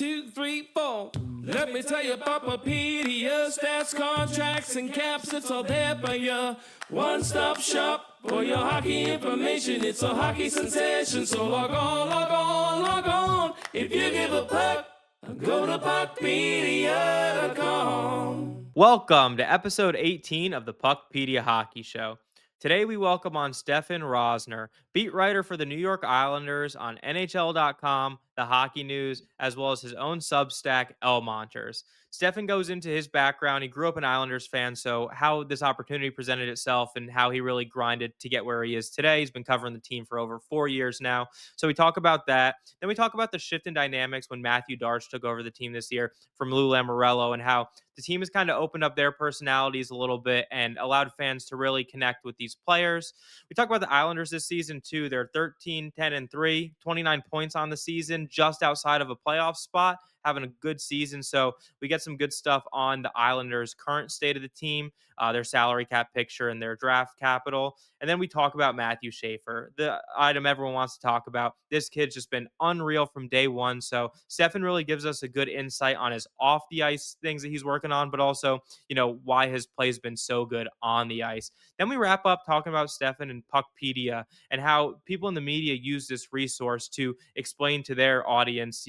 2, 3, 4. Let me tell you about PuckPedia, stats, contracts, and caps. It's all there for you. One-stop shop for your hockey information. It's a hockey sensation. So log on, log on, log on. If you give a puck, go to PuckPedia.com. Welcome to episode 18 of the PuckPedia Hockey Show. Today we welcome on Stefen Rosner, beat writer for the New York Islanders on NHL.com, The Hockey News, as well as his own Substack, Elmonters. Stefen goes into his background. He grew up an Islanders fan, so how this opportunity presented itself and how he really grinded to get where he is today. He's been covering the team for over 4 years now. So we talk about that. Then we talk about the shift in dynamics when Mathew Darche took over the team this year from Lou Lamoriello and how the team has kind of opened up their personalities a little bit and allowed fans to really connect with these players. We talk about the Islanders this season too. They're 13, 10, and 3, 29 points on the season, just outside of a playoff spot, having a good season. So we get some good stuff on the Islanders' current state of the team, their salary cap picture, and their draft capital. And then we talk about Matthew Schaefer, the item everyone wants to talk about. This kid's just been unreal from day one. So Stefen really gives us a good insight on his off the ice things that he's working on, but also, why his play's been so good on the ice. Then we wrap up talking about Stefen and PuckPedia and how people in the media use this resource to explain to their audience,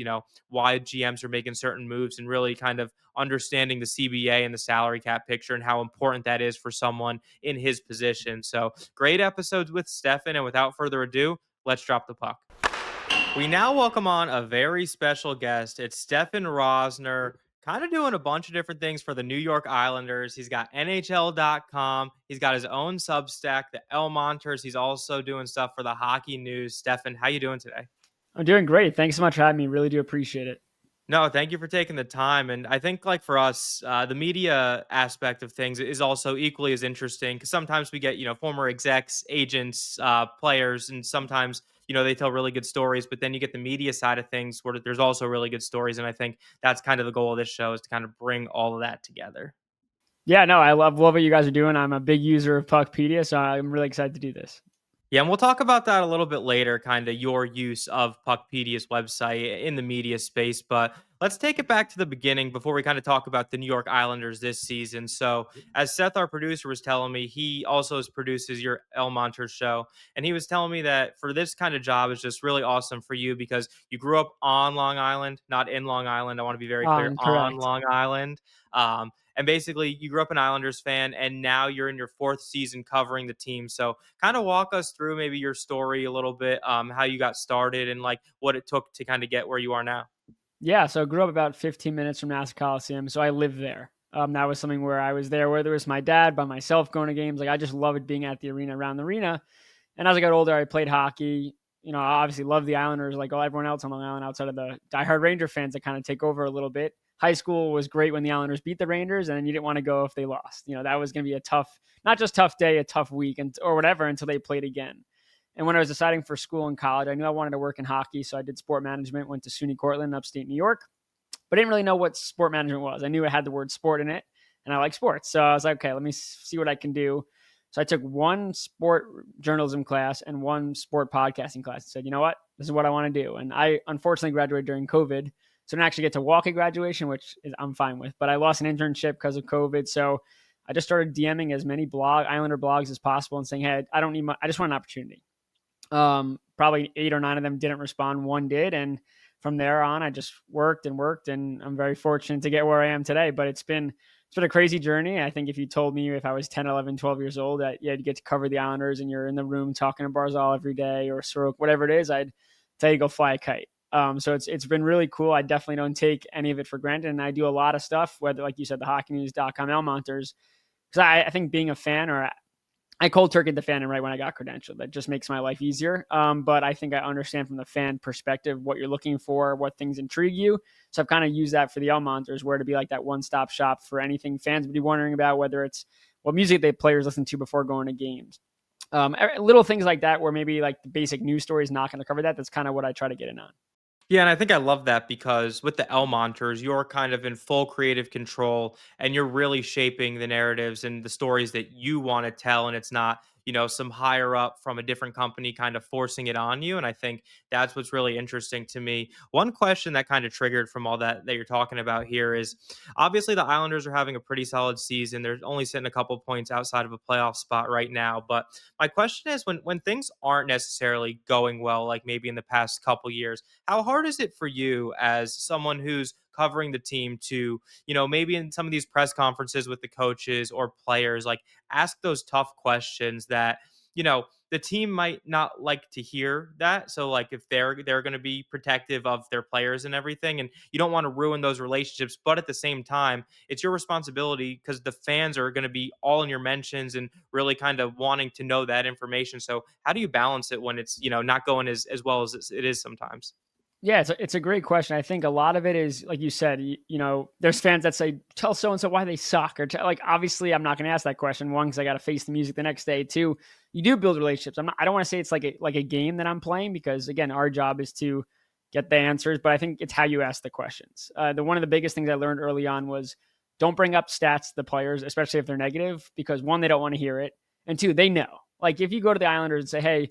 why GMs are making certain moves and really kind of understanding the CBA and the salary cap picture and how important that is for someone in his position. So great episodes with Stefen, and without further ado, let's drop the puck. We now welcome on a very special guest. It's Stefen Rosner, kind of doing a bunch of different things for the New York Islanders. He's got NHL.com. He's got his own Substack, the Elmonters. He's also doing stuff for the Hockey News. Stefen, how you doing today? I'm doing great. Thanks so much for having me. Really do appreciate it. No, thank you for taking the time. And I think for us, the media aspect of things is also equally as interesting because sometimes we get, former execs, agents, players, and sometimes, they tell really good stories, but then you get the media side of things where there's also really good stories. And I think that's kind of the goal of this show, is to kind of bring all of that together. Yeah, no, I love what you guys are doing. I'm a big user of PuckPedia, so I'm really excited to do this. Yeah, and we'll talk about that a little bit later, kind of your use of PuckPedia's website in the media space. But let's take it back to the beginning before we kind of talk about the New York Islanders this season. So as Seth, our producer, was telling me, he also produces your Elmonters show. And he was telling me that for this kind of job is just really awesome for you because you grew up on Long Island, not in Long Island. I want to be very clear, on Long Island. And basically, you grew up an Islanders fan, and now you're in your 4th season covering the team. So kind of walk us through maybe your story a little bit, how you got started and what it took to kind of get where you are now. Yeah, so I grew up about 15 minutes from Nassau Coliseum, so I lived there. That was something where I was there, whether it was my dad, by myself going to games. I just loved being at the arena, around the arena. And as I got older, I played hockey. I obviously loved the Islanders like everyone else on Long Island outside of the diehard Ranger fans that kind of take over a little bit. High school was great when the Islanders beat the Rangers, and you didn't want to go if they lost. That was going to be a tough, not just tough day, a tough week or whatever until they played again. And when I was deciding for school and college, I knew I wanted to work in hockey. So I did sport management, went to SUNY Cortland, upstate New York, but I didn't really know what sport management was. I knew it had the word sport in it, and I like sports. So I was like, okay, let me see what I can do. So I took one sport journalism class and one sport podcasting class and said, you know what, this is what I want to do. And I unfortunately graduated during COVID. So I didn't actually get to walk at graduation, which I'm fine with, but I lost an internship because of COVID. So I just started DMing as many Islander blogs as possible and saying, hey, I just want an opportunity. Probably 8 or 9 of them didn't respond. One did. And from there on, I just worked, and I'm very fortunate to get where I am today, but it's been a crazy journey. I think if you told me if I was 10, 11, 12 years old that you get to cover the Islanders and you're in the room talking to Barzal every day or Sorokin, whatever it is, I'd tell you go fly a kite. So it's been really cool. I definitely don't take any of it for granted. And I do a lot of stuff, whether, like you said, the hockeynews.com Elmonters, because I think being a fan, I cold turkeyed the fan right when I got credentialed. That just makes my life easier. But I think I understand from the fan perspective what you're looking for, what things intrigue you. So I've kind of used that for the Elmonters, where to be like that one-stop shop for anything fans would be wondering about, whether it's what music the players listen to before going to games. Little things like that, where maybe like the basic news story is not going to cover that. That's kind of what I try to get in on. Yeah, and I think I love that because with the Elmonters, you're kind of in full creative control and you're really shaping the narratives and the stories that you want to tell. And it's not, some higher up from a different company kind of forcing it on you. And I think that's what's really interesting to me. One question that kind of triggered from all that you're talking about here is obviously the Islanders are having a pretty solid season. They're only sitting a couple points outside of a playoff spot right now. But my question is, when things aren't necessarily going well, like maybe in the past couple years, how hard is it for you as someone who's covering the team to, maybe in some of these press conferences with the coaches or players, like ask those tough questions that, the team might not like to hear that. So like if they're going to be protective of their players and everything, and you don't want to ruin those relationships, but at the same time, it's your responsibility because the fans are going to be all in your mentions and really kind of wanting to know that information. So how do you balance it when it's, not going as well as it is sometimes? Yeah, it's a great question. I think a lot of it is, like you said, there's fans that say, tell so-and-so why they suck. Or like, obviously, I'm not going to ask that question. One, because I got to face the music the next day. Two, you do build relationships. I don't want to say it's like a game that I'm playing because, again, our job is to get the answers. But I think it's how you ask the questions. One of the biggest things I learned early on was don't bring up stats to the players, especially if they're negative, because one, they don't want to hear it. And two, they know. Like if you go to the Islanders and say, hey,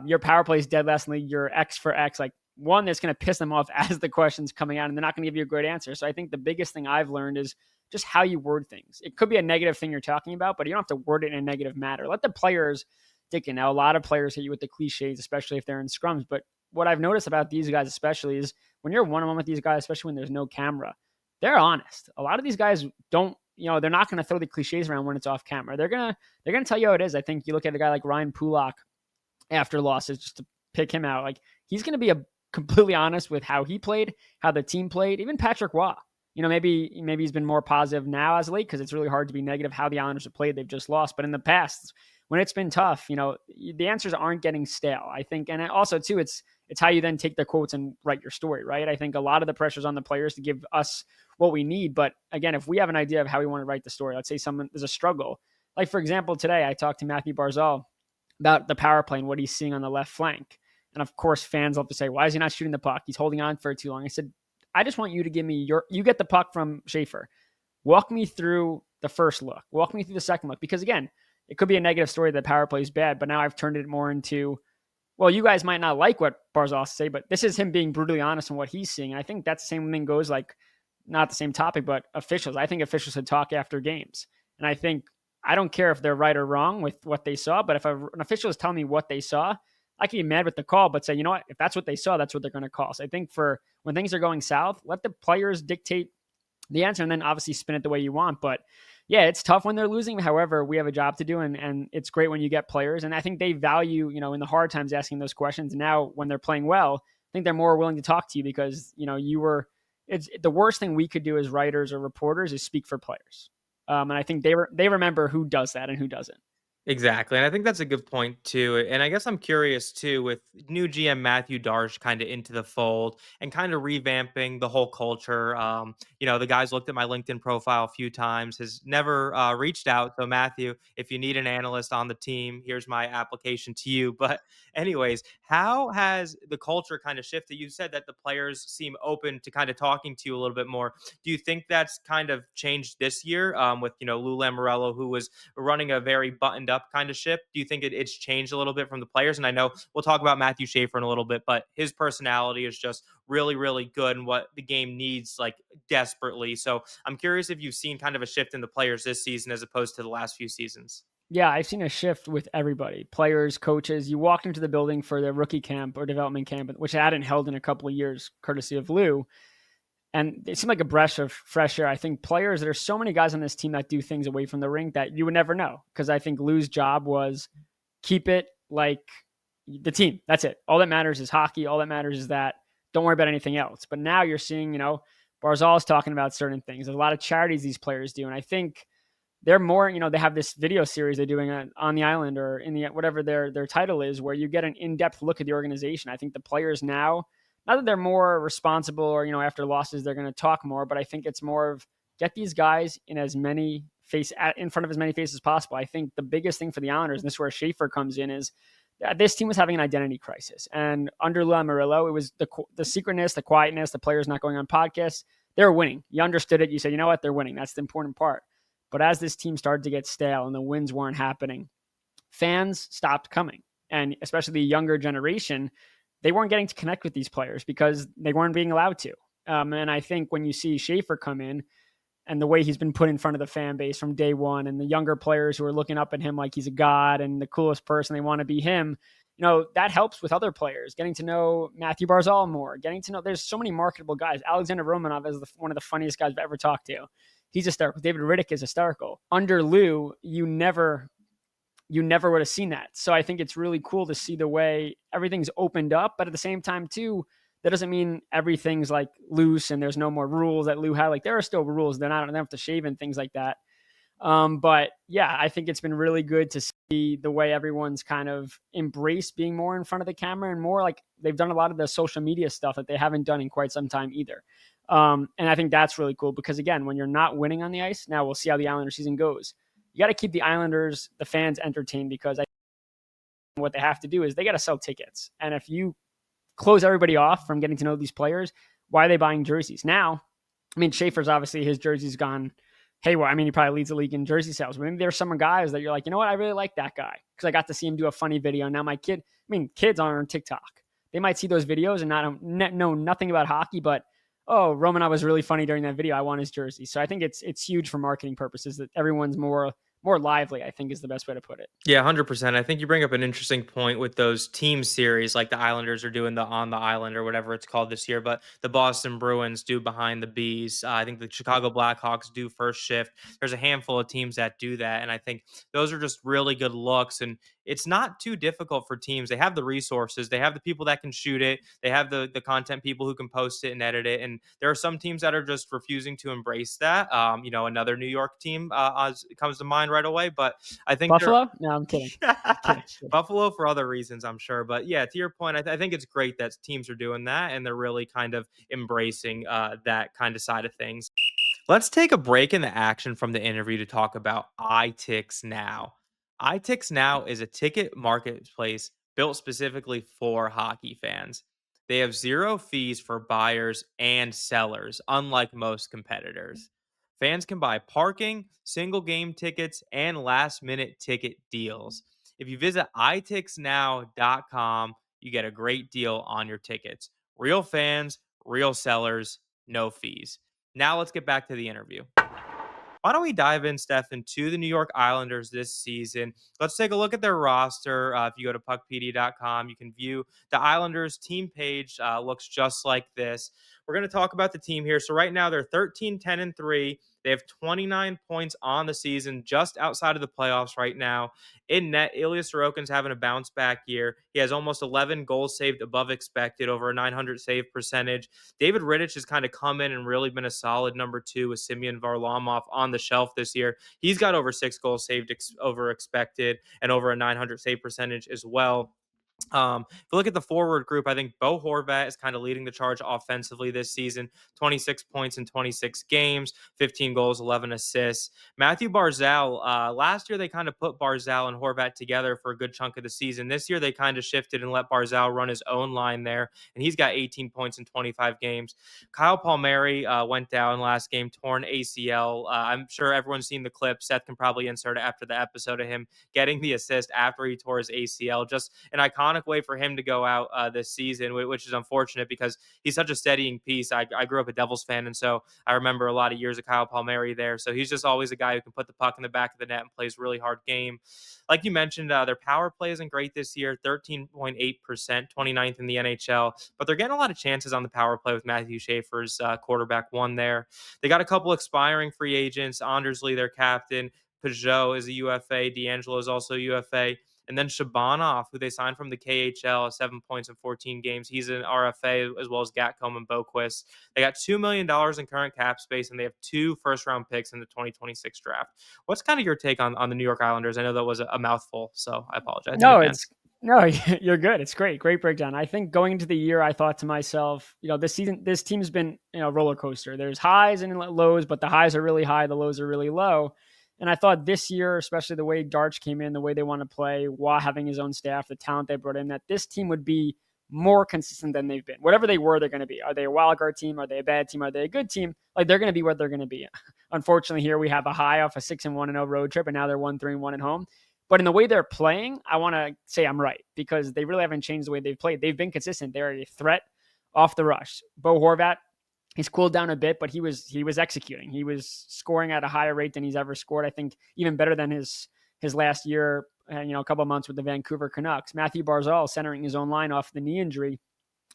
your power play is dead last in the league, you're X for X, like, one, that's going to piss them off as the question's coming out, and they're not going to give you a great answer. So I think the biggest thing I've learned is just how you word things. It could be a negative thing you're talking about, but you don't have to word it in a negative manner. Let the players dig in. Now, a lot of players hit you with the cliches, especially if they're in scrums. But what I've noticed about these guys especially is when you're one-on-one with these guys, especially when there's no camera, they're honest. A lot of these guys don't, they're not going to throw the cliches around when it's off camera. They're going to tell you how it is. I think you look at a guy like Ryan Pulak after losses, just to pick him out, like he's going to be completely honest with how he played, how the team played. Even Patrick Waugh, maybe he's been more positive now as late because it's really hard to be negative how the Islanders have played. They've just lost. But in the past, when it's been tough, the answers aren't getting stale, I think. And also, too, it's how you then take the quotes and write your story, right? I think a lot of the pressure's on the players to give us what we need. But again, if we have an idea of how we want to write the story, let's say there's a struggle. Like, for example, today I talked to Matthew Barzal about the power play and what he's seeing on the left flank. And of course, fans love to say, why is he not shooting the puck? He's holding on for too long. I said, I just want you to give me you get the puck from Schaefer. Walk me through the first look. Walk me through the second look. Because again, it could be a negative story that power play is bad, but now I've turned it more into, well, you guys might not like what Barzal say, but this is him being brutally honest on what he's seeing. And I think that's the same thing goes like, not the same topic, but officials. I think officials should talk after games. And I don't care if they're right or wrong with what they saw, but if an official is telling me what they saw, I can be mad with the call, but say, you know what, if that's what they saw, that's what they're going to call. So I think for when things are going south, let the players dictate the answer and then obviously spin it the way you want. But yeah, it's tough when they're losing. However, we have a job to do, and it's great when you get players. And I think they value, in the hard times asking those questions. Now, when they're playing well, I think they're more willing to talk to you because, it's the worst thing we could do as writers or reporters is speak for players. And I think they remember who does that and who doesn't. Exactly. And I think that's a good point too. And I guess I'm curious too, with new GM Mathew Darche kind of into the fold and kind of revamping the whole culture. The guy's looked at my LinkedIn profile a few times, has never reached out. So Matthew, if you need an analyst on the team, here's my application to you. But anyways, how has the culture kind of shifted? You said that the players seem open to kind of talking to you a little bit more. Do you think that's kind of changed this year with, Lou Lamoriello, who was running a very buttoned up kind of ship? Do you think it's changed a little bit from the players? And I know we'll talk about Matthew Schaefer in a little bit, but his personality is just really, really good and what the game needs like desperately. So I'm curious if you've seen kind of a shift in the players this season as opposed to the last few seasons. Yeah, I've seen a shift with everybody, players, coaches. You walked into the building for the rookie camp or development camp, which I hadn't held in a couple of years, courtesy of Lou. And it seemed like a breath of fresh air. I think players, there's so many guys on this team that do things away from the rink that you would never know. Because I think Lou's job was keep it like the team. That's it. All that matters is hockey. All that matters is that. Don't worry about anything else. But now you're seeing, Barzal is talking about certain things. There's a lot of charities these players do. And I think they're more, they have this video series they're doing on the island or in the whatever their title is, where you get an in-depth look at the organization. I think the players now, not that they're more responsible or, after losses, they're going to talk more, but I think it's more of get these guys in in front of as many faces as possible. I think the biggest thing for the Islanders, and this is where Schaefer comes in, is that this team was having an identity crisis. And under Lou Lamoriello, it was the secretness, the quietness, the players not going on podcasts. They were winning. You understood it. You said, you know what? They're winning. That's the important part. But as this team started to get stale and the wins weren't happening, fans stopped coming. And especially the younger generation, they weren't getting to connect with these players because they weren't being allowed to. And I think when you see Schaefer come in and the way he's been put in front of the fan base from day one, and the younger players who are looking up at him like he's a god and the coolest person, they want to be him, that helps with other players, getting to know Matthew Barzal more, getting to know, there's so many marketable guys. Alexander Romanov is one of the funniest guys I've ever talked to. He's hysterical. David Rittich is hysterical. Under Lou, you never would have seen that. So I think it's really cool to see the way everything's opened up, but at the same time too, that doesn't mean everything's like loose and there's no more rules that Lou had. Like there are still rules. They don't have to shave and things like that. But yeah, I think it's been really good to see the way everyone's kind of embraced being more in front of the camera and more like they've done a lot of the social media stuff that they haven't done in quite some time either. And I think that's really cool because again, when you're not winning on the ice, now we'll see how the Islander season goes. You got to keep the Islanders, the fans entertained because I think what they have to do is they got to sell tickets. And if you close everybody off from getting to know these players, why are they buying jerseys? Now, I mean, Schaefer's obviously his jersey's gone haywire. I mean, he probably leads the league in jersey sales. Maybe there's some guys that you're like, you know what? I really like that guy because I got to see him do a funny video. Now my kids on TikTok. They might see those videos and not know nothing about hockey, but oh, Romanov was really funny during that video. I want his jersey. So I think it's huge for marketing purposes that everyone's more lively, I think is the best way to put it. Yeah, 100%. I think you bring up an interesting point with those team series, like the Islanders are doing the On the Island or whatever it's called this year, but the Boston Bruins do Behind the Bees. I think the Chicago Blackhawks do First Shift. There's a handful of teams that do that, and I think those are just really good looks, and it's not too difficult for teams. They have the resources. They have the people that can shoot it. They have the content people who can post it and edit it, and there are some teams that are just refusing to embrace that. Another New York team comes to mind right away, but I think Buffalo? No, I'm kidding. Buffalo for other reasons, I'm sure. But yeah, to your point, I think it's great that teams are doing that and they're really kind of embracing that kind of side of things. Let's take a break in the action from the interview to talk about iTix Now. iTix Now is a ticket marketplace built specifically for hockey fans. They have zero fees for buyers and sellers, unlike most competitors. Fans can buy parking, single game tickets, and last minute ticket deals. If you visit itixnow.com, you get a great deal on your tickets. Real fans, real sellers, no fees. Now let's get back to the interview. Why don't we dive in, Stefen, to the New York Islanders this season? Let's take a look at their roster. If you go to PuckPedia.com, you can view the Islanders team page. Looks just like this. We're going to talk about the team here. So right now they're 13-10-3. They have 29 points on the season, just outside of the playoffs right now. In net, Ilya Sorokin's having a bounce back year. He has almost 11 goals saved above expected, over a 900 save percentage. David Rittich has kind of come in and really been a solid number two with Semyon Varlamov on the shelf this year. He's got over 6 goals saved over expected and over a 900 save percentage as well. If you look at the forward group, I think Bo Horvat is kind of leading the charge offensively this season. 26 points in 26 games, 15 goals, 11 assists. Mathew Barzal, last year they kind of put Barzal and Horvat together for a good chunk of the season. This year they kind of shifted and let Barzal run his own line there, and he's got 18 points in 25 games. Kyle Palmieri went down last game, torn ACL. I'm sure everyone's seen the clip. Seth can probably insert it after the episode of him getting the assist after he tore his ACL. Just an iconic way for him to go out this season, which is unfortunate because he's such a steadying piece. I grew up a Devils fan, and so I remember a lot of years of Kyle Palmieri there. So he's just always a guy who can put the puck in the back of the net and plays really hard game. Like you mentioned, their power play isn't great this year, 13.8%, 29th in the NHL, but they're getting a lot of chances on the power play with Matthew Schaefer's quarterback one there. They got a couple expiring free agents. Andersley, their captain. Peugeot is a UFA. D'Angelo is also a UFA. And then Shabanov, who they signed from the KHL, 7 points in 14 games. He's an RFA, as well as Gatcomb and Boquist. They got $2 million in current cap space, and they have 2 first-round picks in the 2026 draft. What's kind of your take on the New York Islanders? I know that was a mouthful, so I apologize. No, you're good. It's great. Great breakdown. I think going into the year, I thought to myself, this season, this team's been a roller coaster. There's highs and lows, but the highs are really high. The lows are really low. And I thought this year, especially the way Darche came in, the way they want to play, while having his own staff, the talent they brought in, that this team would be more consistent than they've been. Whatever they were, they're going to be. Are they a wild card team? Are they a bad team? Are they a good team? Like, they're going to be what they're going to be. Unfortunately, here we have a high off a 6-1-0 road trip, and now they're 1-3-1 at home. But in the way they're playing, I want to say I'm right because they really haven't changed the way they've played. They've been consistent. They're a threat off the rush. Bo Horvat, he's cooled down a bit, but he was executing. He was scoring at a higher rate than he's ever scored. I think even better than his last year, a couple of months with the Vancouver Canucks. Matthew Barzal centering his own line off the knee injury.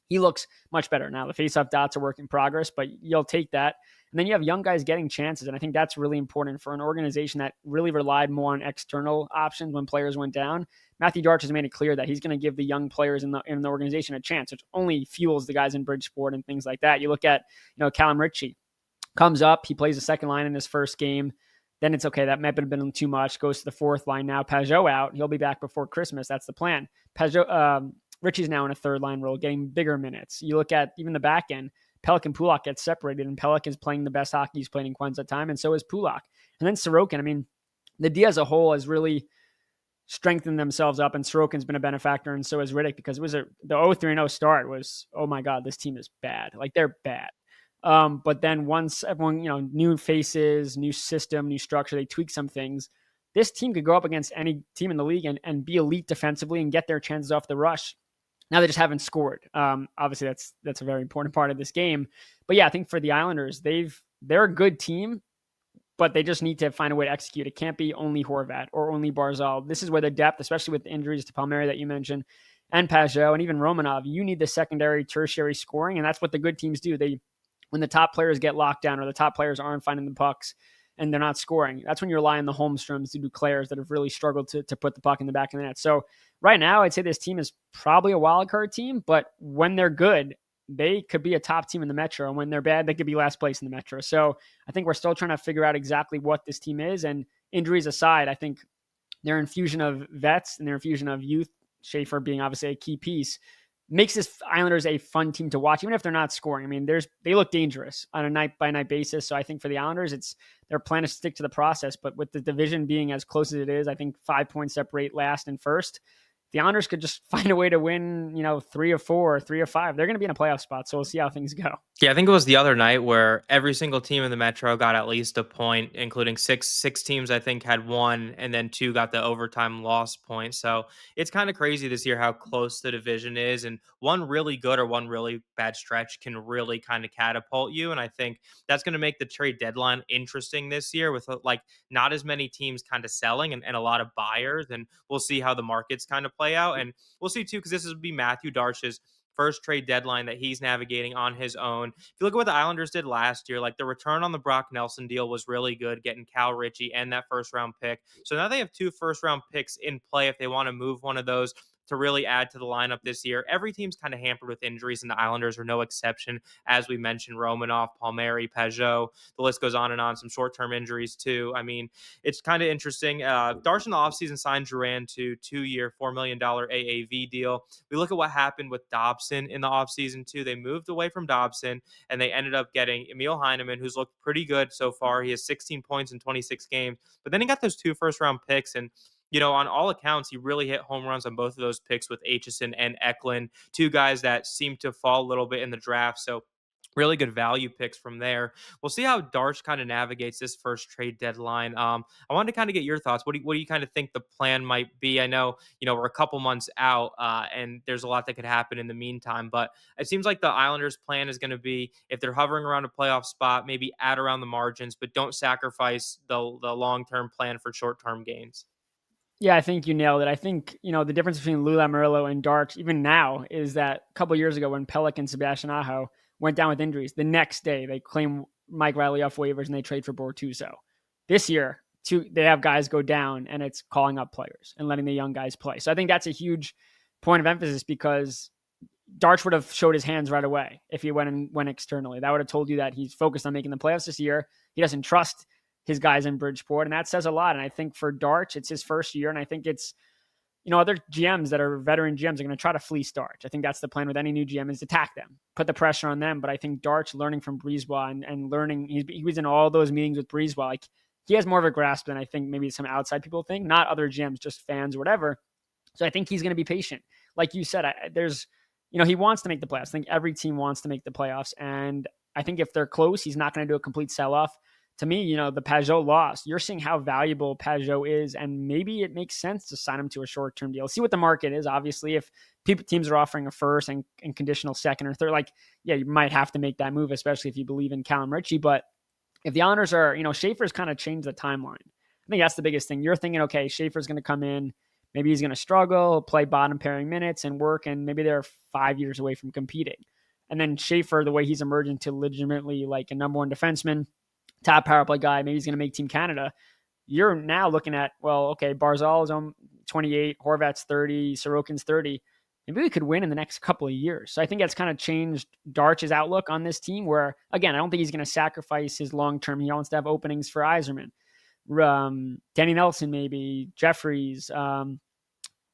He looks much better now. The faceoff dots are work in progress, but you'll take that. And then you have young guys getting chances. And I think that's really important for an organization that really relied more on external options when players went down. Mathew Darche has made it clear that he's going to give the young players in the organization a chance, which only fuels the guys in Bridgeport and things like that. You look at, Callum Rittich comes up, he plays the second line in his first game. Then it's okay. That might have been too much. Goes to the fourth line now. Pageau out. He'll be back before Christmas. That's the plan. Richie's now in a third line role, getting bigger minutes. You look at even the back end. Pelech and Pulock get separated, and Pelech is playing the best hockey he's played in quite some time, and so is Pulock. And then Sorokin. I mean, the D as a whole has really strengthened themselves up, and Sorokin's been a benefactor, and so is Rittich, because it was the 0-3-0 start was, oh my God, this team is bad. Like, they're bad. But then once everyone, new faces, new system, new structure, they tweak some things. This team could go up against any team in the league and be elite defensively and get their chances off the rush. Now they just haven't scored. Obviously, that's a very important part of this game. But yeah, I think for the Islanders, they're a good team, but they just need to find a way to execute. It can't be only Horvat or only Barzal. This is where the depth, especially with the injuries to Palmieri that you mentioned, and Pageau, and even Romanov, you need the secondary, tertiary scoring, and that's what the good teams do. When the top players get locked down or the top players aren't finding the pucks and they're not scoring, that's when you rely on the Holmstroms, the Duclairs that have really struggled to put the puck in the back of the net. So right now, I'd say this team is probably a wild card team, but when they're good, they could be a top team in the Metro. And when they're bad, they could be last place in the Metro. So I think we're still trying to figure out exactly what this team is. And injuries aside, I think their infusion of vets and their infusion of youth, Schaefer being obviously a key piece, makes this Islanders a fun team to watch, even if they're not scoring. I mean, they look dangerous on a night-by-night basis. So I think for the Islanders, it's their plan to stick to the process. But with the division being as close as it is, I think 5 points separate last and first. The Islanders could just find a way to win, 3 of 4 or 3 of 5. They're going to be in a playoff spot, so we'll see how things go. Yeah, I think it was the other night where every single team in the Metro got at least a point, including six teams, I think, had 1, and then 2 got the overtime loss point. So it's kind of crazy this year how close the division is, and one really good or one really bad stretch can really kind of catapult you. And I think that's going to make the trade deadline interesting this year with not as many teams kind of selling and a lot of buyers. And we'll see how the markets kind of play out. And we'll see too, because this will be Mathew Darche's first trade deadline that he's navigating on his own. If you look at what the Islanders did last year, the return on the Brock Nelson deal was really good, getting Cal Ritchie and that first round pick. So now they have 2 first round picks in play if they want to move one of those to really add to the lineup this year. Every team's kind of hampered with injuries, and the Islanders are no exception. As we mentioned, Romanov, Palmieri, Pageau, the list goes on and on. Some short-term injuries too. I mean, it's kind of interesting. Darche in the offseason signed Duran to 2-year, $4 million AAV deal. We look at what happened with Dobson in the offseason too. They moved away from Dobson, and they ended up getting Emil Heineman, who's looked pretty good so far. He has 16 points in 26 games, but then he got those 2 first-round picks, and on all accounts, he really hit home runs on both of those picks with Aitchison and Eklund, 2 guys that seem to fall a little bit in the draft. So really good value picks from there. We'll see how Darche kind of navigates this first trade deadline. I wanted to kind of get your thoughts. What do you kind of think the plan might be? I know, we're a couple months out and there's a lot that could happen in the meantime, but it seems like the Islanders' plan is going to be, if they're hovering around a playoff spot, maybe add around the margins, but don't sacrifice the long-term plan for short-term gains. Yeah, I think you nailed it. I think, the difference between Lou Lamoriello and Darche, even now, is that a couple of years ago when Pelech and Sebastian Aho went down with injuries, the next day they claim Mike Riley off waivers and they trade for Bortuzzo. This year, they have guys go down and it's calling up players and letting the young guys play. So I think that's a huge point of emphasis, because Darche would have showed his hands right away if he went externally. That would have told you that he's focused on making the playoffs this year. He doesn't trust his guys in Bridgeport, and that says a lot. And I think for Darche, it's his first year, and I think it's, other GMs that are veteran GMs are going to try to fleece Darche. I think that's the plan with any new GM, is to attack them, put the pressure on them. But I think Darche, learning from Brisebois and learning, he was in all those meetings with Brisebois. He has more of a grasp than I think maybe some outside people think, not other GMs, just fans or whatever. So I think he's going to be patient. Like you said, he wants to make the playoffs. I think every team wants to make the playoffs. And I think if they're close, he's not going to do a complete sell-off. to me, the Pajot loss, you're seeing how valuable Pajot is, and maybe it makes sense to sign him to a short-term deal. See what the market is. Obviously, if teams are offering a first and conditional second or third, you might have to make that move, especially if you believe in Callum Ritchie. But if the Islanders are, Schaefer's kind of changed the timeline. I think that's the biggest thing. You're thinking, okay, Schaefer's going to come in. Maybe he's going to struggle, play bottom pairing minutes and work, and maybe they're 5 years away from competing. And then Schaefer, the way he's emerging to legitimately like a number one defenseman, top power play guy, maybe he's going to make Team Canada. You're now looking at, well, okay, Barzal is on 28, Horvat's 30, Sorokin's 30. Maybe we could win in the next couple of years. So I think that's kind of changed Darche's outlook on this team where, again, I don't think he's going to sacrifice his long-term. He wants to have openings for Yzerman, Danny Nelson, maybe Jeffries,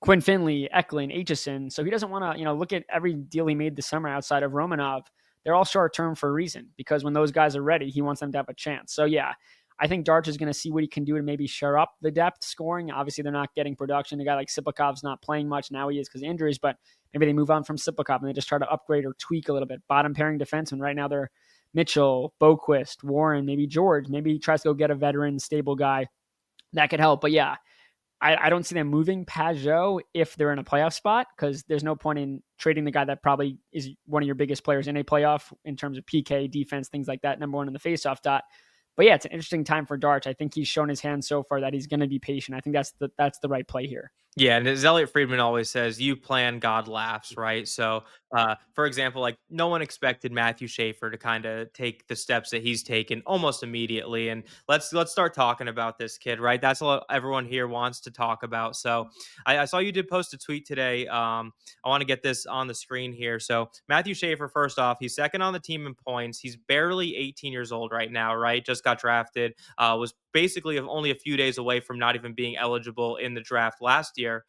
Quinn Finley, Eklund, Aitchison. So he doesn't want to, look at every deal he made this summer outside of Romanov. They're all short-term for a reason, because when those guys are ready, he wants them to have a chance. So yeah, I think Darche is going to see what he can do to maybe shore up the depth scoring. Obviously, they're not getting production. A guy like Sipakov's not playing much. Now he is because of injuries, but maybe they move on from Sipakov and they just try to upgrade or tweak a little bit. Bottom pairing defenseman. Right now they're Mitchell, Boquist, Warren, maybe George. Maybe he tries to go get a veteran, stable guy that could help. But yeah, I don't see them moving Pajot if they're in a playoff spot, because there's no point in trading the guy that probably is one of your biggest players in a playoff in terms of PK, defense, things like that, number one in the faceoff dot. But yeah, it's an interesting time for Darche. I think he's shown his hand so far that he's going to be patient. I think that's the right play here. Yeah, and as Elliot Friedman always says, you plan, God laughs, right? So, for example, like no one expected Matthew Schaefer to kind of take the steps that he's taken almost immediately. And let's start talking about this kid, right? That's what everyone here wants to talk about. So, I saw you did post a tweet today. I want to get this on the screen here. So, Matthew Schaefer, first off, he's second on the team in points. He's barely 18 years old right now, right? Just got drafted. Was basically only a few days away from not even being eligible in the draft last year.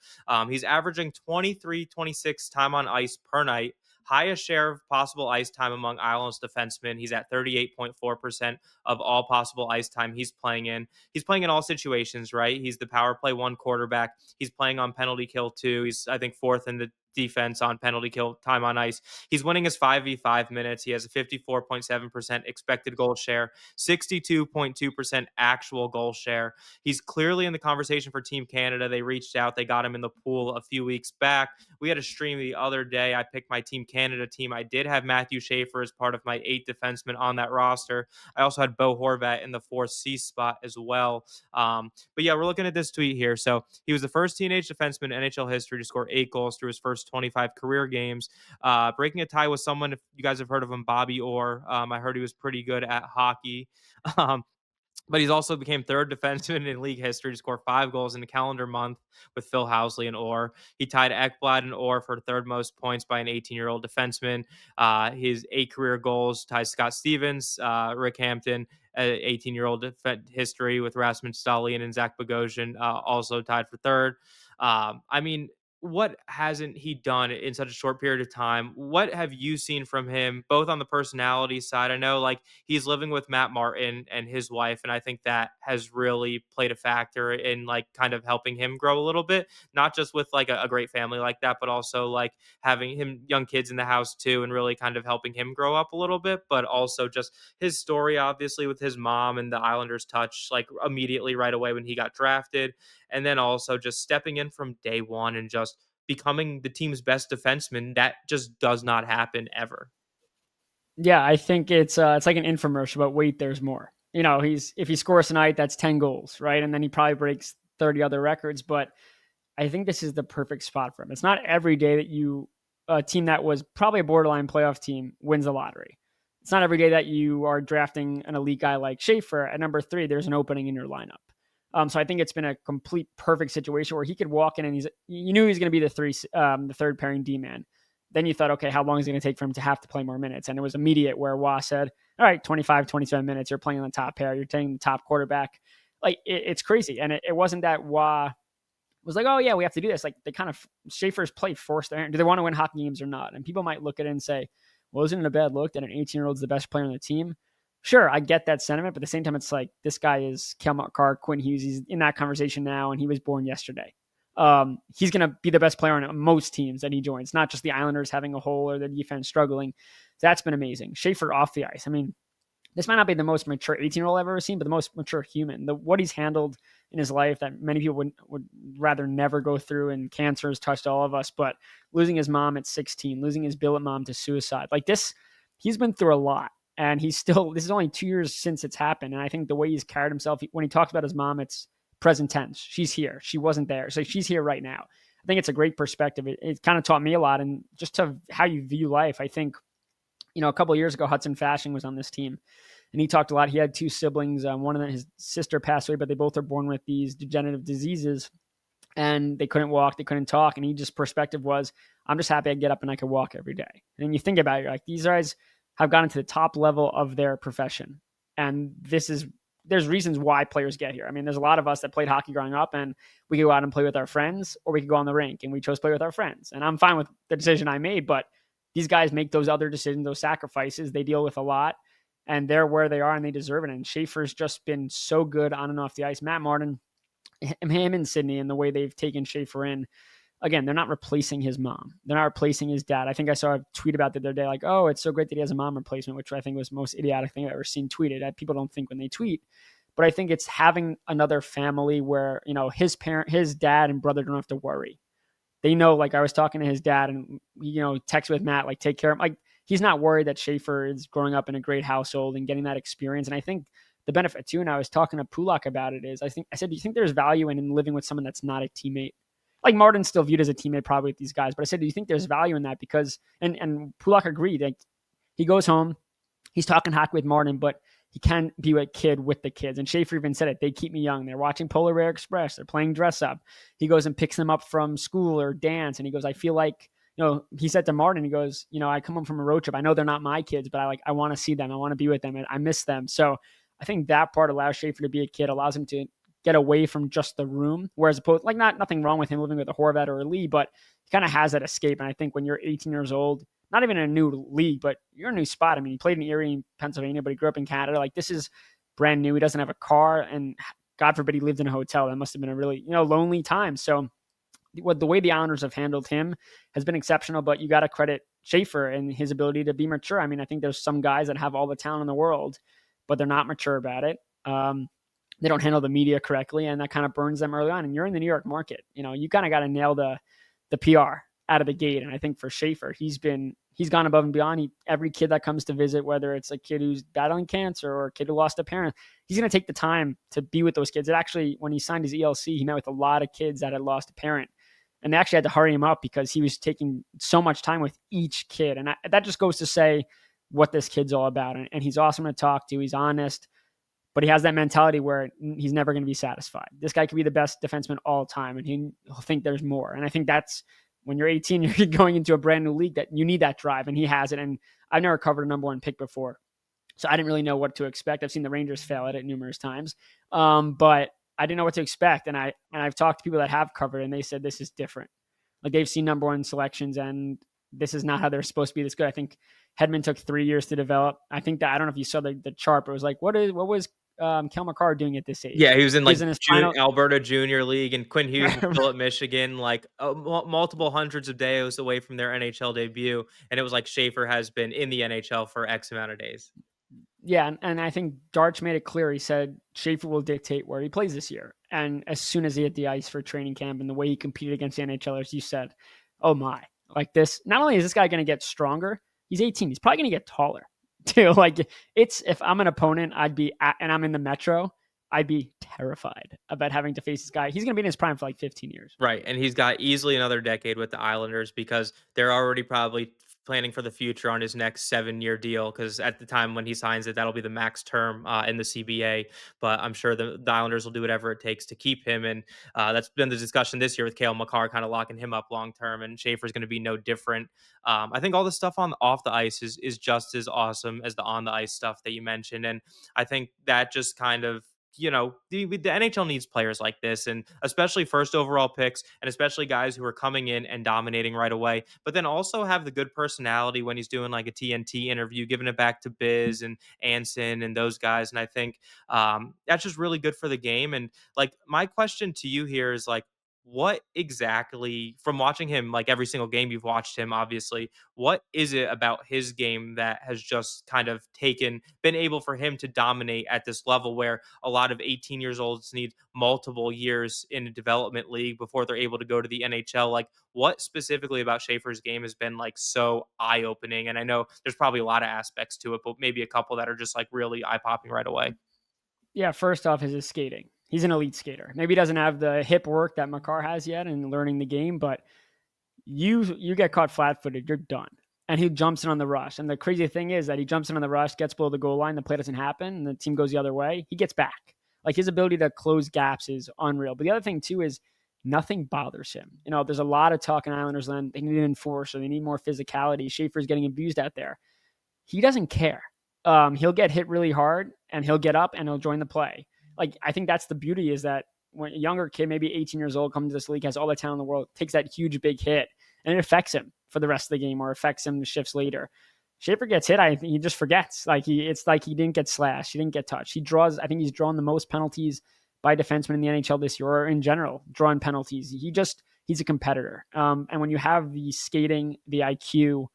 He's averaging 26 time on ice per night, highest share of possible ice time among Islanders defensemen. He's at 38.4% of all possible ice time he's playing in. He's playing in all situations, right? He's the power play 1 quarterback. He's playing on penalty kill 2. He's, I think, 4th in the defense on penalty kill time on ice. He's winning his 5v5 minutes. He has a 54.7% expected goal share, 62.2% actual goal share. He's clearly in the conversation for Team Canada. They reached out. They got him in the pool a few weeks back. We had a stream the other day. I picked my Team Canada team. I did have Matthew Schaefer as part of my 8 defensemen on that roster. I also had Bo Horvat in the 4th C spot as well. But yeah, we're looking at this tweet here. So he was the first teenage defenseman in NHL history to score 8 goals through his first 25 career games, breaking a tie with someone, if you guys have heard of him, Bobby Orr. I heard he was pretty good at hockey. But he's also became 3rd defenseman in league history to score 5 goals in a calendar month with Phil Housley and Orr. He tied Ekblad and Orr for 3rd most points by an 18-year-old defenseman. His 8 career goals ties Scott Stevens, Rick Hampton, 18-year-old history with Rasmus Dahlin and Zach Bogosian, also tied for 3rd. I mean, what hasn't he done in such a short period of time? What have you seen from him, both on the personality side? I know like he's living with Matt Martin and his wife, and I think that has really played a factor in like kind of helping him grow a little bit, not just with like a great family like that, but also like having him young kids in the house too, and really kind of helping him grow up a little bit, but also just his story, obviously with his mom and the Islanders touch like immediately right away when he got drafted. And then also just stepping in from day one and just becoming the team's best defenseman. That just does not happen ever. Yeah, I think it's like an infomercial, but wait, there's more. If he scores tonight, that's 10 goals, right? And then he probably breaks 30 other records. But I think this is the perfect spot for him. It's not every day that a team that was probably a borderline playoff team wins the lottery. It's not every day that you are drafting an elite guy like Schaefer at number 3. There's an opening in your lineup. So I think it's been a complete perfect situation where he could walk in and you knew he was going to be the 3rd pairing D-man. Then you thought, okay, how long is it going to take for him to have to play more minutes? And it was immediate where Wah said, all right, 25, 27 minutes, you're playing on the top pair, you're taking the top quarterback. Like it's crazy. And it wasn't that Wah was like, oh yeah, we have to do this. Like they kind of, Schaefer's play forced their hand. Do they want to win hockey games or not? And people might look at it and say, well, isn't it a bad look that an 18-year-old's the best player on the team? Sure, I get that sentiment, but at the same time, it's like this guy is Cale Makar, Quinn Hughes. He's in that conversation now, and he was born yesterday. He's going to be the best player on most teams that he joins, not just the Islanders having a hole or the defense struggling. So that's been amazing. Schaefer off the ice. I mean, this might not be the most mature 18-year-old I've ever seen, but the most mature human. What he's handled in his life that many people would rather never go through, and cancer has touched all of us, but losing his mom at 16, losing his billet mom to suicide, like this, he's been through a lot. And this is only 2 years since it's happened. And I think the way he's carried himself, when he talks about his mom, it's present tense. She's here. She wasn't there. So she's here right now. I think it's a great perspective. It kind of taught me a lot. And just to how you view life, I think, a couple of years ago, Hudson Fasching was on this team, and he talked a lot. He had 2 siblings. One of them, his sister passed away, but they both are born with these degenerative diseases, and they couldn't walk, they couldn't talk. And he just perspective was, I'm just happy I get up and I can walk every day. And then you think about it, you're like, these guys have gotten to the top level of their profession. And there's reasons why players get here. I mean, there's a lot of us that played hockey growing up, and we could go out and play with our friends, or we could go on the rink, and we chose to play with our friends. And I'm fine with the decision I made, but these guys make those other decisions, those sacrifices. They deal with a lot, and they're where they are, and they deserve it. And Schaefer's just been so good on and off the ice. Matt Martin, him and Sydney, and the way they've taken Schaefer in. Again, they're not replacing his mom. They're not replacing his dad. I think I saw a tweet about that the other day, like, oh, it's so great that he has a mom replacement, which I think was the most idiotic thing I've ever seen tweeted. People don't think when they tweet. But I think it's having another family where, his dad and brother don't have to worry. They know, like I was talking to his dad, and, text with Matt, like, take care of him. Like, he's not worried that Schaefer is growing up in a great household and getting that experience. And I think the benefit too, and I was talking to Pulak about it, is I said, do you think there's value in living with someone that's not a teammate? Like, Martin's still viewed as a teammate probably with these guys, but I said, do you think there's value in that? Because, and Pulak agreed, like, he goes home, he's talking hockey with Martin, but he can be a kid with the kids. And Schaefer even said it, they keep me young. They're watching Polar Bear Express. They're playing dress up. He goes and picks them up from school or dance. And he goes, I feel like, he said to Martin, he goes, I come home from a road trip. I know they're not my kids, but I want to see them. I want to be with them, and I miss them. So I think that part allows Schaefer to be a kid, allows him to get away from just the room. Whereas opposed, like, nothing wrong with him living with a Horvat or a Lee, but he kind of has that escape. And I think when you're 18 years old, not even in a new league, but you're in a new spot. I mean, he played in Erie, Pennsylvania, but he grew up in Canada. Like, this is brand new. He doesn't have a car, and God forbid he lived in a hotel. That must have been a really, lonely time. So the way the Islanders have handled him has been exceptional, but you got to credit Schaefer and his ability to be mature. I mean, I think there's some guys that have all the talent in the world, but they're not mature about it. They don't handle the media correctly, and that kind of burns them early on. And you're in the New York market. You kind of got to nail the PR out of the gate. And I think for Schaefer, he's gone above and beyond. Every kid that comes to visit, whether it's a kid who's battling cancer or a kid who lost a parent, he's going to take the time to be with those kids. It actually, when he signed his ELC, he met with a lot of kids that had lost a parent, and they actually had to hurry him up because he was taking so much time with each kid. And that just goes to say what this kid's all about. And he's awesome to talk to. He's honest, but he has that mentality where he's never going to be satisfied. This guy could be the best defenseman all time, and he'll think there's more. And I think that's, when you're 18, you're going into a brand new league, that you need that drive, and he has it. And I've never covered a number 1 pick before, so I didn't really know what to expect. I've seen the Rangers fail at it numerous times, but I didn't know what to expect. And I've talked to people that have covered, and they said this is different. Like, they've seen number 1 selections, and this is not how they're supposed to be this good. I think Hedman took 3 years to develop. I think that, I don't know if you saw the chart, but it was like, what was Kel McCarr doing at this age? Yeah, he was in, like, his final Alberta Junior League, and Quinn Hughes was still at Michigan, like, multiple hundreds of days away from their NHL debut, and it was like Schaefer has been in the NHL for X amount of days. Yeah, and I think Darche made it clear. He said Schaefer will dictate where he plays this year. And as soon as he hit the ice for training camp and the way he competed against the NHLers, you said, oh my, like, this, not only is this guy going to get stronger, he's 18, he's probably going to get taller too. Like, if I'm an opponent, and I'm in the Metro, I'd be terrified about having to face this guy. He's going to be in his prime for like 15 years. Right, and he's got easily another decade with the Islanders because they're already probably planning for the future on his next 7-year deal, because at the time when he signs it, that'll be the max term in the CBA. But I'm sure the Islanders will do whatever it takes to keep him, and that's been the discussion this year with Cale Makar, kind of locking him up long term, and Schaefer's going to be no different. I think all the stuff off the ice is just as awesome as the on the ice stuff that you mentioned, and I think that just kind of, the NHL needs players like this, and especially first overall picks, and especially guys who are coming in and dominating right away, but then also have the good personality when he's doing like a TNT interview, giving it back to Biz and Anson and those guys. And I think that's just really good for the game. And like, my question to you here is, like, what exactly, from watching him like every single game you've watched him, obviously, what is it about his game that has just kind of been able for him to dominate at this level where a lot of 18 years olds need multiple years in a development league before they're able to go to the NHL? Like, what specifically about Schaefer's game has been like so eye opening? And I know there's probably a lot of aspects to it, but maybe a couple that are just like really eye popping right away. Yeah, first off is his skating. He's an elite skater. Maybe he doesn't have the hip work that Makar has yet in learning the game, but you get caught flat-footed, you're done. And he jumps in on the rush. And the crazy thing is that he jumps in on the rush, gets below the goal line, the play doesn't happen, and the team goes the other way. He gets back. Like, his ability to close gaps is unreal. But the other thing too is nothing bothers him. You know, there's a lot of talk in Islanders land. They need an enforcer. They need more physicality. Schaefer's getting abused out there. He doesn't care. He'll get hit really hard and he'll get up and he'll join the play. Like, I think that's the beauty, is that when a younger kid, maybe 18 years old, comes to this league, has all the talent in the world, takes that huge, big hit, and it affects him for the rest of the game or affects him the shifts later. Schaefer gets hit, I think he just forgets. It's like he didn't get slashed. He didn't get touched. I think he's drawn the most penalties by defensemen in the NHL this year, or in general, drawing penalties. He's a competitor. And when you have the skating, the IQ,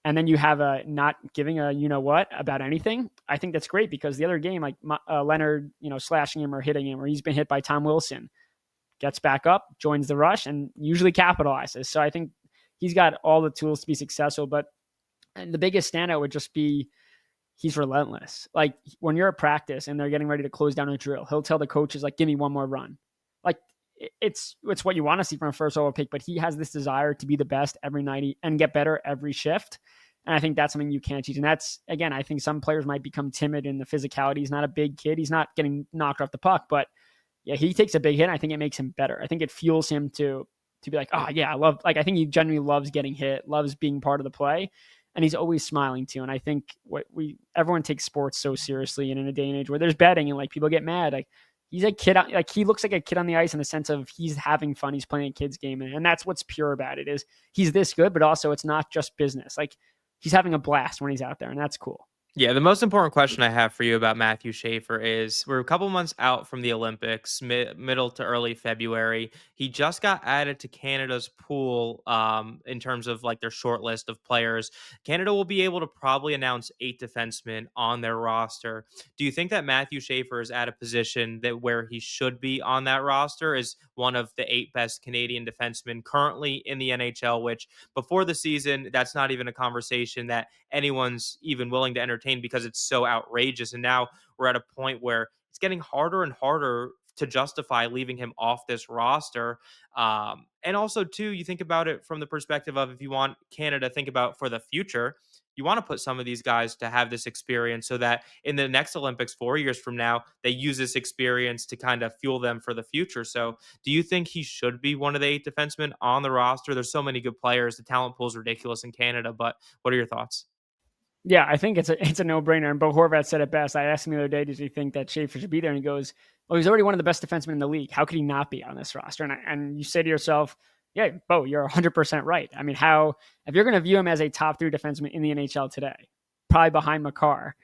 and then you have a not giving a you-know-what about anything, I think that's great, because the other game, like Leonard, slashing him or hitting him, or he's been hit by Tom Wilson, gets back up, joins the rush, and usually capitalizes. So I think he's got all the tools to be successful. But the biggest standout would just be he's relentless. Like, when you're at practice and they're getting ready to close down a drill, he'll tell the coaches, like, give me one more run. Like, it's what you want to see from a first overall pick, but he has this desire to be the best every night and get better every shift. And I think that's something you can't teach. And that's, again, I think some players might become timid in the physicality. He's not a big kid. He's not getting knocked off the puck, but yeah, he takes a big hit. And I think it makes him better. I think it fuels him to be like, oh yeah, I think he genuinely loves getting hit, loves being part of the play. And he's always smiling too. And I think everyone takes sports so seriously, and in a day and age where there's betting and like people get mad, like, he's a kid, like, he looks like a kid on the ice in the sense of he's having fun. He's playing a kid's game. And that's what's pure about it, is he's this good, but also it's not just business. Like, he's having a blast when he's out there, and that's cool. Yeah, the most important question I have for you about Matthew Schaefer is, we're a couple months out from the Olympics, middle to early February. He just got added to Canada's pool in terms of like their short list of players. Canada will be able to probably announce 8 defensemen on their roster. Do you think that Matthew Schaefer is at a position that where he should be on that roster, is one of the 8 best Canadian defensemen currently in the NHL, which before the season, that's not even a conversation that anyone's even willing to entertain, because it's so outrageous. And now we're at a point where it's getting harder and harder to justify leaving him off this roster. And also, too, you think about it from the perspective of, if you want Canada to think about for the future, you want to put some of these guys to have this experience so that in the next Olympics 4 years from now, they use this experience to kind of fuel them for the future. So do you think he should be one of the 8 defensemen on the roster? There's so many good players. The talent pool is ridiculous in Canada, but what are your thoughts? Yeah, I think it's a no-brainer. And Bo Horvat said it best. I asked him the other day, does he think that Schaefer should be there? And he goes, well, he's already one of the best defensemen in the league. How could he not be on this roster? And you say to yourself, yeah, Bo, you're 100% right. I mean, if you're going to view him as a top 3 defenseman in the NHL today, probably behind Makar,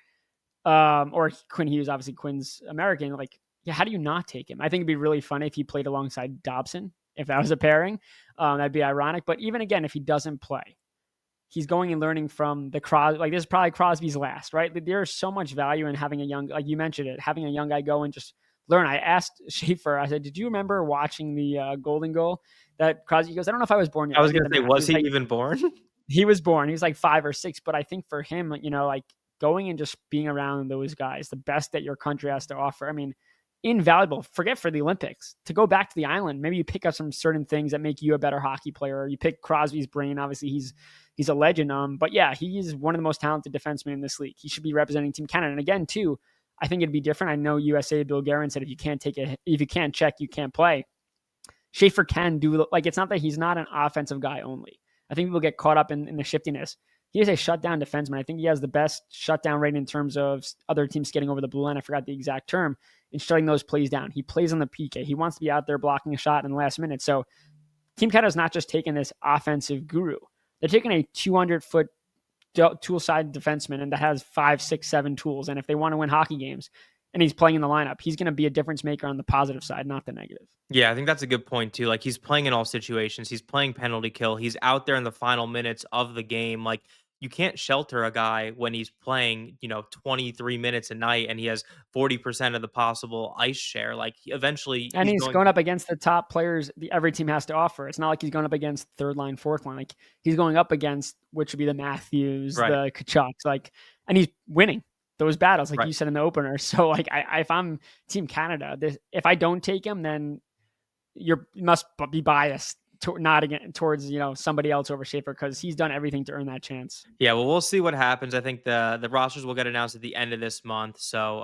or Quinn Hughes, obviously Quinn's American, like, yeah, how do you not take him? I think it'd be really funny if he played alongside Dobson, if that was a pairing. That'd be ironic. But even again, if he doesn't play, he's going and learning from the Crosby. Like, this is probably Crosby's last, right? There's so much value in having a young, like you mentioned it, having a young guy go and just learn. I asked Schaefer, I said, did you remember watching the Golden Goal that Crosby? He goes, I don't know if I was born yet. I was going to say, was he even born? He was born. He was like 5 or 6. But I think for him, like going and just being around those guys, the best that your country has to offer. I mean, invaluable. Forget for the Olympics, to go back to the island. Maybe you pick up some certain things that make you a better hockey player. Or you pick Crosby's brain. Obviously, he's a legend. But yeah, he's one of the most talented defensemen in this league. He should be representing Team Canada. And again, too, I think it'd be different. I know USA Bill Guerin said if you can't check, you can't play. Schaefer can do, like, it's not that he's not an offensive guy only. I think people get caught up in the shiftiness. He is a shutdown defenseman. I think he has the best shutdown rate in terms of other teams getting over the blue line. I forgot the exact term, in shutting those plays down. He plays on the PK. He wants to be out there blocking a shot in the last minute. So Team Canada is not just taking this offensive guru. They're taking a 200-foot tool-side defenseman and that has 5, 6, 7 tools. And if they want to win hockey games, and he's playing in the lineup, he's going to be a difference maker on the positive side, not the negative. Yeah, I think that's a good point too. Like he's playing in all situations. He's playing penalty kill. He's out there in the final minutes of the game. Like you can't shelter a guy when he's playing, 23 minutes a night and he has 40% of the possible ice share. Like eventually And he's going. going up against the top players every team has to offer. It's not like he's going up against third line, fourth line. Like he's going up against, which would be the Matthews, Right. the Kachucks, like, and he's winning those battles, like Right. you said in the opener. So like, if I'm Team Canada, if I don't take him, then you must be biased not again towards somebody else over Schaefer, because he's done everything to earn that chance. Yeah, well, we'll see what happens. I think the rosters will get announced at the end of this month. So,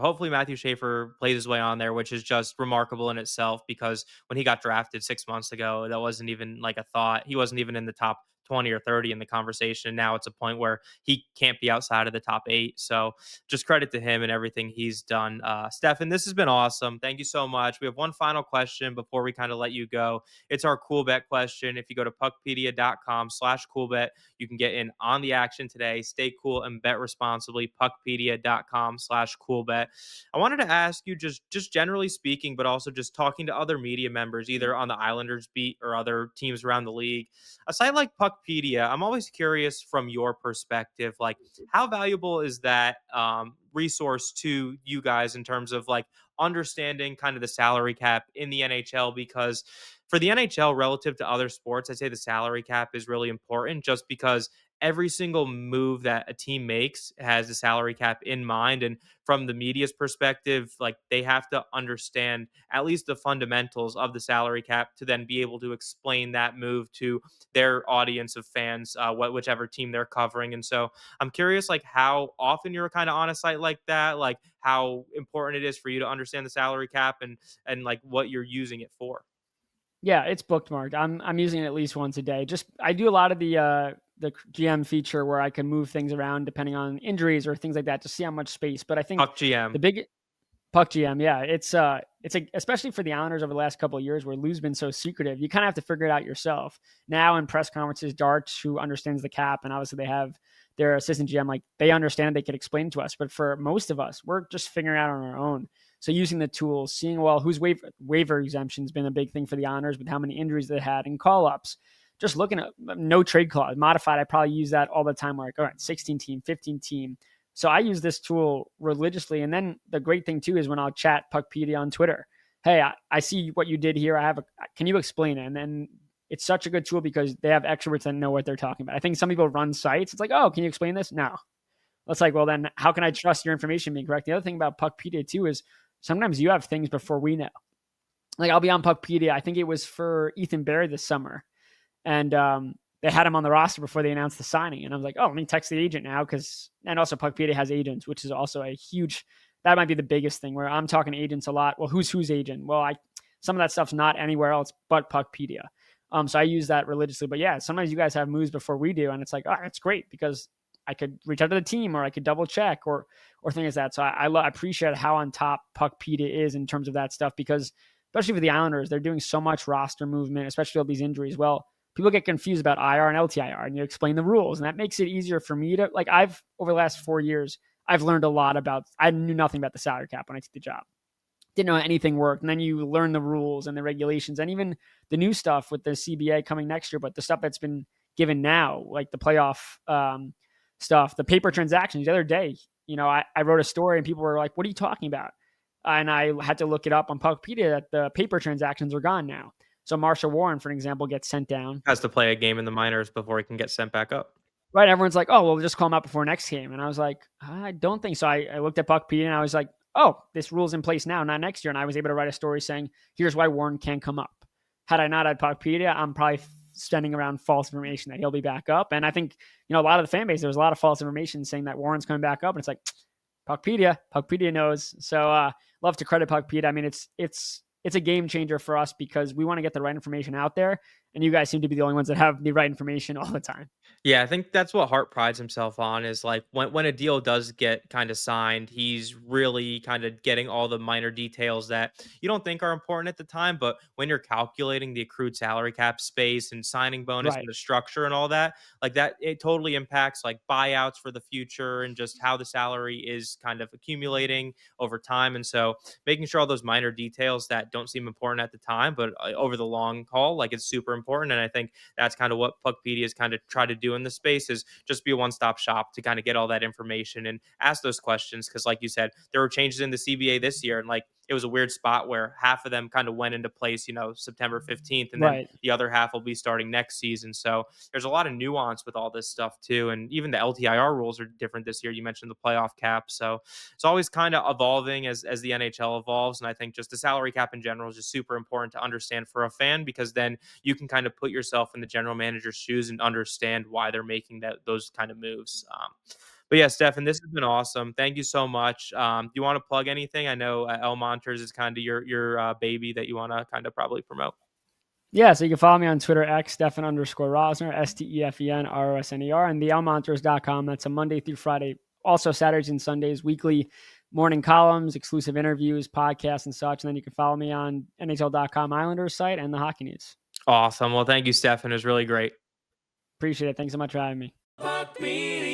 hopefully Matthew Schaefer plays his way on there, which is just remarkable in itself, because when he got drafted 6 months ago, that wasn't even like a thought. He wasn't even in the top 20 or 30 in the conversation. Now it's a point where he can't be outside of the top 8. So just credit to him and everything he's done. Stefen, this has been awesome. Thank you so much. We have one final question before we kind of let you go. It's our cool bet question. If you go to puckpedia.com/coolbet, you can get in on the action today. Stay cool and bet responsibly. Puckpedia.com/coolbet. I wanted to ask you, just generally speaking, but also just talking to other media members, either on the Islanders beat or other teams around the league. A site like PuckPedia, I'm always curious from your perspective, like how valuable is that resource to you guys in terms of like understanding kind of the salary cap in the NHL? Because for the NHL, relative to other sports, I'd say the salary cap is really important, just because every single move that a team makes has the salary cap in mind. And from the media's perspective, like they have to understand at least the fundamentals of the salary cap to then be able to explain that move to their audience of fans, whichever team they're covering. And so I'm curious, like how often you're kind of on a site like that, like how important it is for you to understand the salary cap and like what you're using it for. Yeah, it's bookmarked. I'm using it at least once a day. Just I do a lot of the GM feature where I can move things around depending on injuries or things like that to see how much space. But I think Puck GM. the big Puck GM, yeah, it's especially for the Islanders over the last couple of years where Lou's been so secretive, you kind of have to figure it out yourself. Now in press conferences, Darche, who understands the cap, and obviously they have their assistant GM, like they understand, they could explain to us. But for most of us, we're just figuring it out on our own. So using the tools, seeing, well, whose waiver exemption has been a big thing for the Islanders with how many injuries they had and call-ups. Just looking at no trade clause, modified, I probably use that all the time. Like, all right, 16 team, 15 team. So I use this tool religiously. And then the great thing too is when I'll chat PuckPedia on Twitter, hey, I see what you did here. Can you explain it? And then it's such a good tool because they have experts that know what they're talking about. I think some people run sites. It's like, oh, can you explain this? No. It's like, well, then how can I trust your information being correct? The other thing about PuckPedia too is sometimes you have things before we know. Like I'll be on PuckPedia. I think it was for Ethan Berry this summer. And they had him on the roster before they announced the signing. And I was like, oh, let me text the agent now. And also PuckPedia has agents, which is also that might be the biggest thing where I'm talking to agents a lot. Well, who's agent? Well, some of that stuff's not anywhere else but PuckPedia. So I use that religiously. But yeah, sometimes you guys have moves before we do. And it's like, oh, it's great because I could reach out to the team or I could double check or things like that. So I appreciate how on top PuckPedia is in terms of that stuff, because especially for the Islanders, they're doing so much roster movement, especially all these injuries. Well, people get confused about IR and LTIR, and you explain the rules, and that makes it easier for me to, like, over the last 4 years, I've learned a lot I knew nothing about the salary cap when I took the job. Didn't know anything worked. And then you learn the rules and the regulations and even the new stuff with the CBA coming next year, but the stuff that's been given now, like the playoff stuff, the paper transactions. The other day, I wrote a story and people were like, what are you talking about? And I had to look it up on PuckPedia that the paper transactions are gone now. So Marshall Warren, for example, gets sent down. Has to play a game in the minors before he can get sent back up. Right. Everyone's like, oh, well, we'll just call him up before next game. And I was like, I don't think so. I looked at PuckPedia and I was like, oh, this rule's in place now, not next year. And I was able to write a story saying, here's why Warren can't come up. Had I not had PuckPedia, I'm probably sending around false information that he'll be back up. And I think, a lot of the fan base, there was a lot of false information saying that Warren's coming back up. And it's like, PuckPedia knows. So love to credit PuckPedia. I mean, it's a game changer for us because we want to get the right information out there. And you guys seem to be the only ones that have the right information all the time. Yeah, I think that's what Hart prides himself on is like when a deal does get kind of signed, he's really kind of getting all the minor details that you don't think are important at the time, but when you're calculating the accrued salary cap space and signing bonus Right. and the structure and all that, like that it totally impacts like buyouts for the future and just how the salary is kind of accumulating over time. And so making sure all those minor details that don't seem important at the time, but over the long haul, like it's super important. And I think that's kind of what Puckpedia has kind of tried to do in the space is just be a one-stop shop to kind of get all that information and ask those questions. Cause like you said, there were changes in the CBA this year and like it was a weird spot where half of them kind of went into place, September 15th, and then Right. the other half will be starting next season. So there's a lot of nuance with all this stuff too. And even the LTIR rules are different this year. You mentioned the playoff cap. So it's always kind of evolving as the NHL evolves. And I think just the salary cap in general is just super important to understand for a fan, because then you can kind of put yourself in the general manager's shoes and understand why they're making those kind of moves. But yeah, Stefan, this has been awesome. Thank you so much. Do you want to plug anything? I know Elmonters is kind of your baby that you want to kind of probably promote. Yeah, so you can follow me on Twitter, Stefen_Rosner, STEFENROSNER, and the Elmonters.com. That's a Monday through Friday, also Saturdays and Sundays, weekly morning columns, exclusive interviews, podcasts, and such. And then you can follow me on NHL.com Islanders site and the Hockey News. Awesome. Well, thank you, Stefan. It was really great. Appreciate it. Thanks so much for having me. PuckPedia.